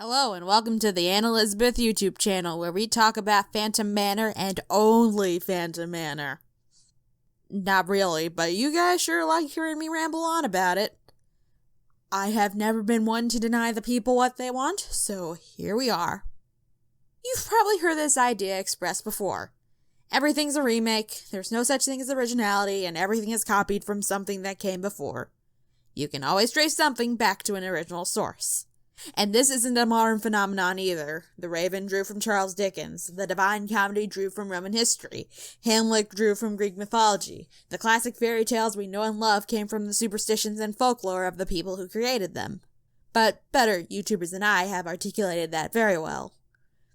Hello and welcome to the Anna Elizabeth YouTube channel where we talk about Phantom Manor and only Phantom Manor. Not really, but you guys sure like hearing me ramble on about it. I have never been one to deny the people what they want, so here we are. You've probably heard this idea expressed before. Everything's a remake, there's no such thing as originality, and everything is copied from something that came before. You can always trace something back to an original source. And this isn't a modern phenomenon either. The Raven drew from Charles Dickens, the Divine Comedy drew from Roman history, Hamlet drew from Greek mythology, the classic fairy tales we know and love came from the superstitions and folklore of the people who created them. But better YouTubers than I have articulated that very well.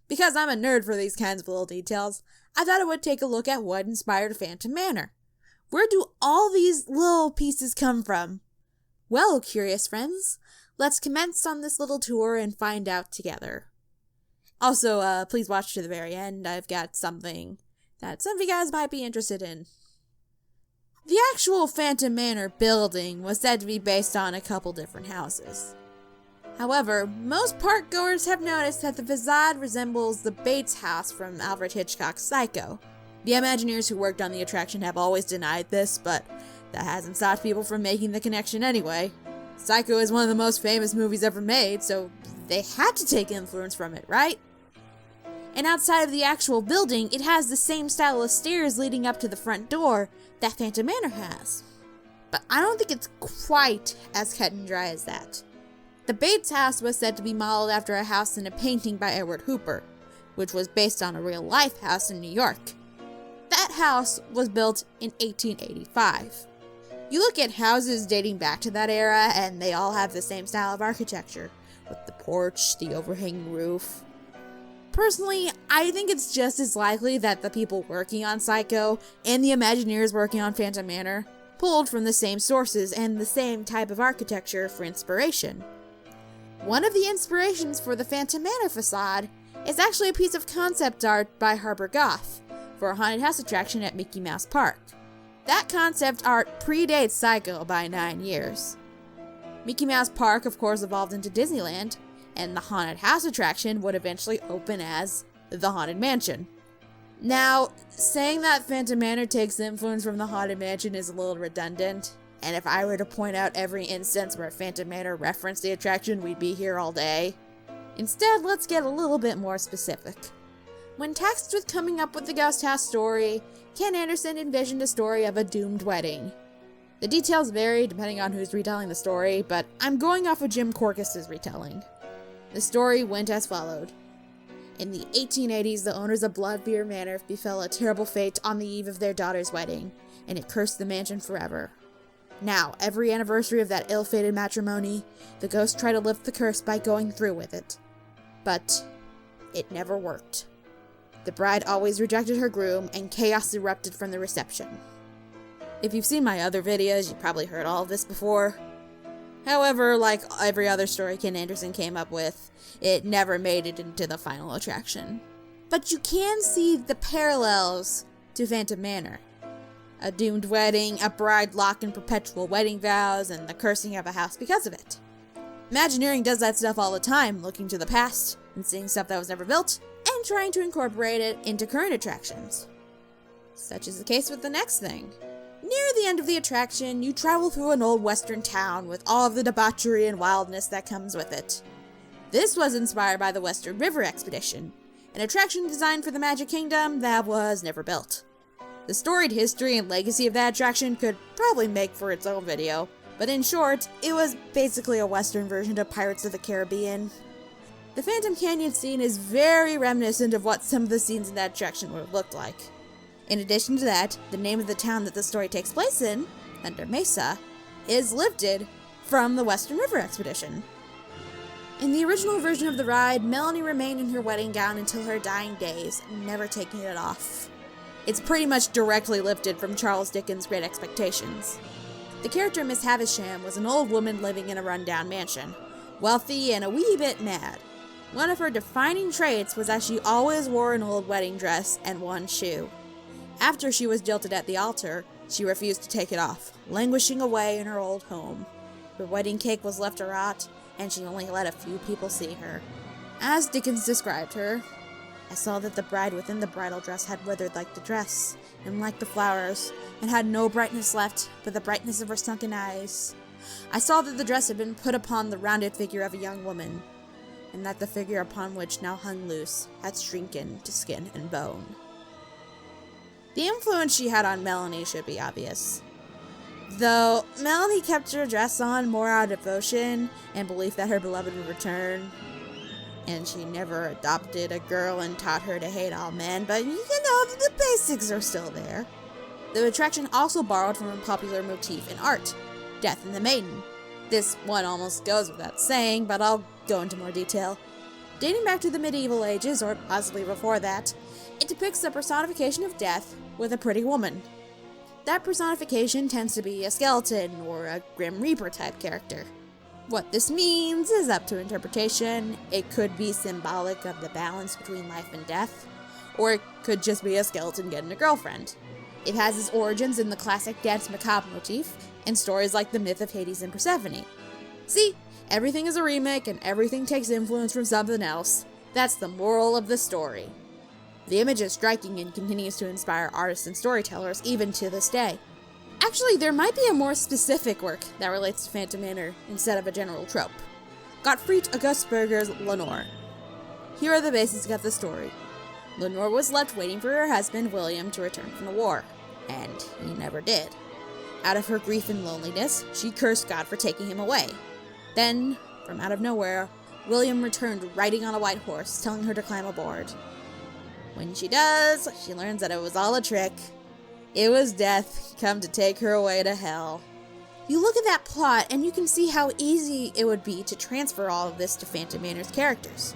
Because I'm a nerd for these kinds of little details, I thought I would take a look at what inspired Phantom Manor. Where do all these little pieces come from? Well, curious friends, let's commence on this little tour and find out together. Also, please watch to the very end. I've got something that some of you guys might be interested in. The actual Phantom Manor building was said to be based on a couple different houses. However, most parkgoers have noticed that the facade resembles the Bates house from Alfred Hitchcock's Psycho. The Imagineers who worked on the attraction have always denied this, but that hasn't stopped people from making the connection anyway. Psycho is one of the most famous movies ever made, so they had to take influence from it, right? And outside of the actual building, it has the same style of stairs leading up to the front door that Phantom Manor has. But I don't think it's quite as cut and dry as that. The Bates house was said to be modeled after a house in a painting by Edward Hooper, which was based on a real-life house in New York. That house was built in 1885. You look at houses dating back to that era, and they all have the same style of architecture, with the porch, the overhanging roof. Personally, I think it's just as likely that the people working on Psycho and the Imagineers working on Phantom Manor pulled from the same sources and the same type of architecture for inspiration. One of the inspirations for the Phantom Manor facade is actually a piece of concept art by Harper Goff for a haunted house attraction at Mickey Mouse Park. That concept art predates Psycho by 9 years. Mickey Mouse Park, of course, evolved into Disneyland, and the haunted house attraction would eventually open as the Haunted Mansion. Now, saying that Phantom Manor takes influence from the Haunted Mansion is a little redundant, and if I were to point out every instance where Phantom Manor referenced the attraction, we'd be here all day. Instead, let's get a little bit more specific. When tasked with coming up with the ghost house story, Ken Anderson envisioned a story of a doomed wedding. The details vary depending on who's retelling the story, but I'm going off of Jim Korkis's retelling. The story went as followed. In the 1880s, the owners of Bloodbeer Manor befell a terrible fate on the eve of their daughter's wedding, and it cursed the mansion forever. Now, every anniversary of that ill-fated matrimony, the ghosts try to lift the curse by going through with it. But it never worked. The bride always rejected her groom, and chaos erupted from the reception. If you've seen my other videos, you've probably heard all of this before. However, like every other story Ken Anderson came up with, it never made it into the final attraction. But you can see the parallels to Phantom Manor. A doomed wedding, a bride locked in perpetual wedding vows, and the cursing of a house because of it. Imagineering does that stuff all the time, looking to the past and seeing stuff that was never built, and trying to incorporate it into current attractions. Such is the case with the next thing. Near the end of the attraction, you travel through an old western town with all of the debauchery and wildness that comes with it. This was inspired by the Western River Expedition, an attraction designed for the Magic Kingdom that was never built. The storied history and legacy of that attraction could probably make for its own video, but in short, it was basically a western version of Pirates of the Caribbean. The Phantom Canyon scene is very reminiscent of what some of the scenes in that attraction would have looked like. In addition to that, the name of the town that the story takes place in, Thunder Mesa, is lifted from the Western River Expedition. In the original version of the ride, Melanie remained in her wedding gown until her dying days, never taking it off. It's pretty much directly lifted from Charles Dickens' Great Expectations. The character Miss Havisham was an old woman living in a rundown mansion, wealthy and a wee bit mad. One of her defining traits was that she always wore an old wedding dress and one shoe. After she was jilted at the altar, she refused to take it off, languishing away in her old home. Her wedding cake was left to rot, and she only let a few people see her. As Dickens described her, I saw that the bride within the bridal dress had withered like the dress, and like the flowers, and had no brightness left but the brightness of her sunken eyes. I saw that the dress had been put upon the rounded figure of a young woman, and that the figure upon which now hung loose had shrunken to skin and bone. The influence she had on Melanie should be obvious. Though Melanie kept her dress on more out of devotion and belief that her beloved would return, and she never adopted a girl and taught her to hate all men, but the basics are still there. The attraction also borrowed from a popular motif in art, Death and the Maiden. This one almost goes without saying, but I'll go into more detail. Dating back to the medieval ages, or possibly before that, it depicts the personification of death with a pretty woman. That personification tends to be a skeleton or a Grim Reaper type character. What this means is up to interpretation. It could be symbolic of the balance between life and death, or it could just be a skeleton getting a girlfriend. It has its origins in the classic Danse Macabre motif, and stories like the myth of Hades and Persephone. See, everything is a remake and everything takes influence from something else. That's the moral of the story. The image is striking and continues to inspire artists and storytellers even to this day. Actually, there might be a more specific work that relates to Phantom Manor instead of a general trope. Gottfried August Berger's Lenore. Here are the basics of the story. Lenore was left waiting for her husband, William, to return from the war, and he never did. Out of her grief and loneliness, she cursed God for taking him away. Then, from out of nowhere, William returned riding on a white horse, telling her to climb aboard. When she does, she learns that it was all a trick. It was death come to take her away to hell. You look at that plot and you can see how easy it would be to transfer all of this to Phantom Manor's characters.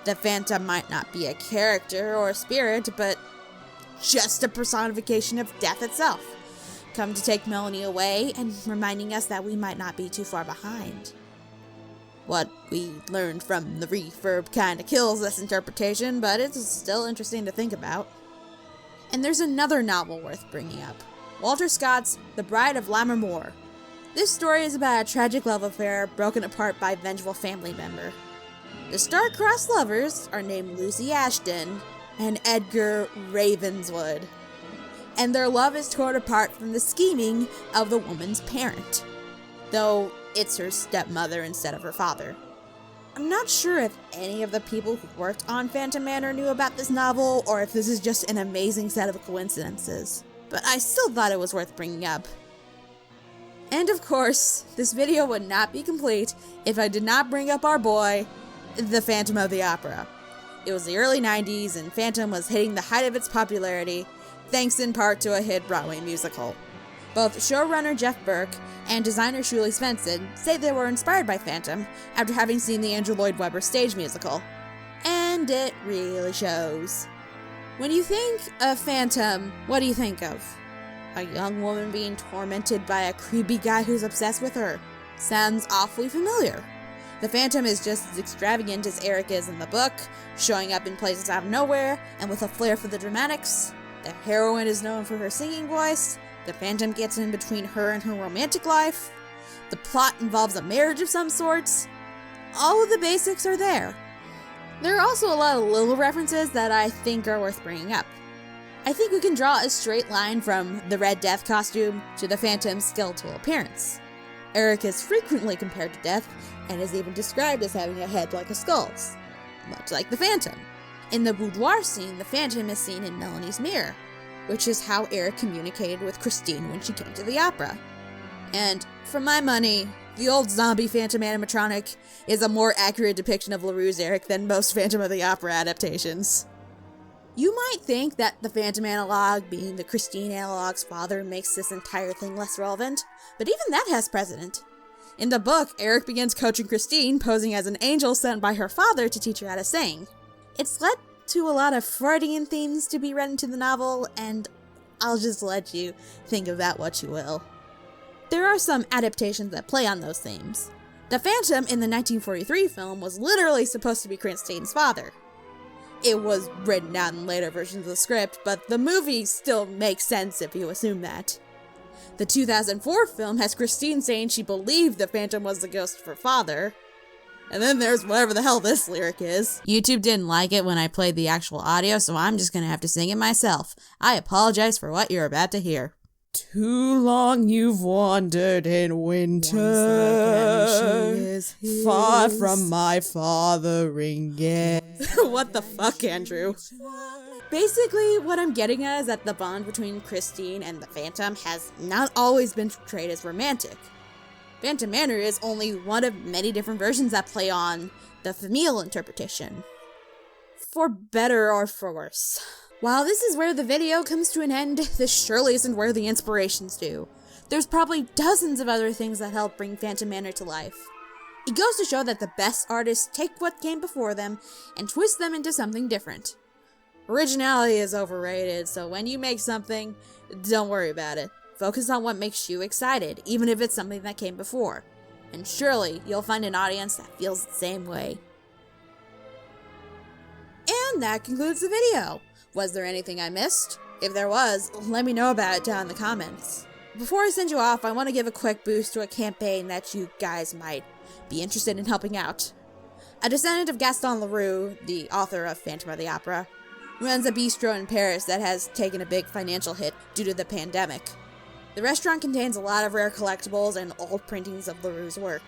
The Phantom might not be a character or a spirit, but just a personification of death itself, come to take Melanie away and reminding us that we might not be too far behind. What we learned from the refurb kinda kills this interpretation, but it's still interesting to think about. And there's another novel worth bringing up, Walter Scott's The Bride of Lammermoor. This story is about a tragic love affair broken apart by a vengeful family member. The star-crossed lovers are named Lucy Ashton and Edgar Ravenswood, and their love is torn apart from the scheming of the woman's parent, though it's her stepmother instead of her father. I'm not sure if any of the people who worked on Phantom Manor knew about this novel, or if this is just an amazing set of coincidences, but I still thought it was worth bringing up. And of course, this video would not be complete if I did not bring up our boy, the Phantom of the Opera. It was the early 90s, and Phantom was hitting the height of its popularity, thanks in part to a hit Broadway musical. Both showrunner Jeff Burke and designer Shuli Svensson say they were inspired by Phantom after having seen the Andrew Lloyd Webber stage musical. And it really shows. When you think of Phantom, what do you think of? A young woman being tormented by a creepy guy who's obsessed with her. Sounds awfully familiar. The Phantom is just as extravagant as Eric is in the book, showing up in places out of nowhere, and with a flair for the dramatics. The heroine is known for her singing voice. The Phantom gets in between her and her romantic life. The plot involves a marriage of some sorts. All of the basics are there. There are also a lot of little references that I think are worth bringing up. I think we can draw a straight line from the Red Death costume to the Phantom's skeletal appearance. Eric is frequently compared to Death, and is even described as having a head like a skull's, much like the Phantom. In the boudoir scene, the Phantom is seen in Melanie's mirror, which is how Eric communicated with Christine when she came to the opera. And, for my money, the old zombie Phantom animatronic is a more accurate depiction of LaRue's Eric than most Phantom of the Opera adaptations. You might think that the Phantom analog being the Christine analog's father makes this entire thing less relevant, but even that has precedent. In the book, Eric begins coaching Christine, posing as an angel sent by her father to teach her how to sing. It's led to a lot of Freudian themes to be read into the novel, and I'll just let you think of that what you will. There are some adaptations that play on those themes. The Phantom in the 1943 film was literally supposed to be Christine's father. It was written out in later versions of the script, but the movie still makes sense if you assume that. The 2004 film has Christine saying she believed the Phantom was the ghost of her father. And then there's whatever the hell this lyric is. YouTube didn't like it when I played the actual audio, so I'm just gonna have to sing it myself. I apologize for what you're about to hear. Too long you've wandered in winter, far from my fathering guest. What the fuck, Andrew? Basically, what I'm getting at is that the bond between Christine and the Phantom has not always been portrayed as romantic. Phantom Manor is only one of many different versions that play on the familial interpretation. For better or for worse. While this is where the video comes to an end, this surely isn't where the inspirations do. There's probably dozens of other things that help bring Phantom Manor to life. It goes to show that the best artists take what came before them and twist them into something different. Originality is overrated, so when you make something, don't worry about it. Focus on what makes you excited, even if it's something that came before. And surely, you'll find an audience that feels the same way. And that concludes the video. Was there anything I missed? If there was, let me know about it down in the comments. Before I send you off, I want to give a quick boost to a campaign that you guys might be interested in helping out. A descendant of Gaston Leroux, the author of Phantom of the Opera, runs a bistro in Paris that has taken a big financial hit due to the pandemic. The restaurant contains a lot of rare collectibles and old printings of Leroux's work.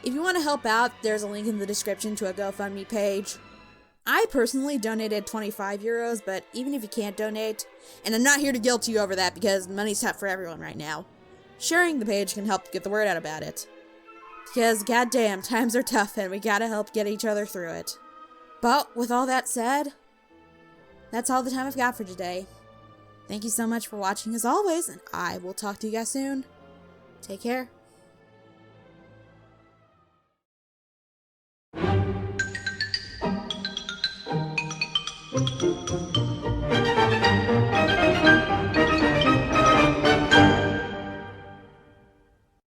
If you want to help out, there's a link in the description to a GoFundMe page. I personally donated 25 euros, but even if you can't donate, and I'm not here to guilt you over that because money's tough for everyone right now, sharing the page can help get the word out about it. Because goddamn, times are tough and we gotta help get each other through it. But with all that said, that's all the time I've got for today. Thank you so much for watching as always, and I will talk to you guys soon. Take care.